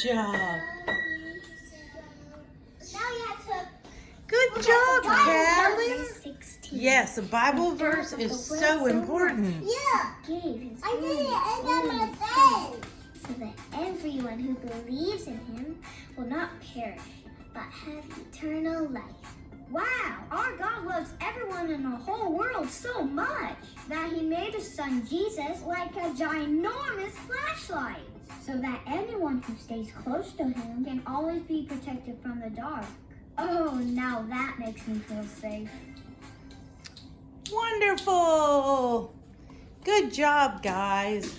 job. Now you have to. Good job, Callie. Verse 16. Yes, the Bible verse is so important. Yeah. Gave his I did only it, and then my Son, friend. so that everyone who believes in him will not perish, but have eternal life. Wow, our God loves everyone in the whole world so much that he made his son Jesus like a ginormous flashlight so that anyone who stays close to him can always be protected from the dark. Oh, now that makes me feel safe. Wonderful. Good job, guys.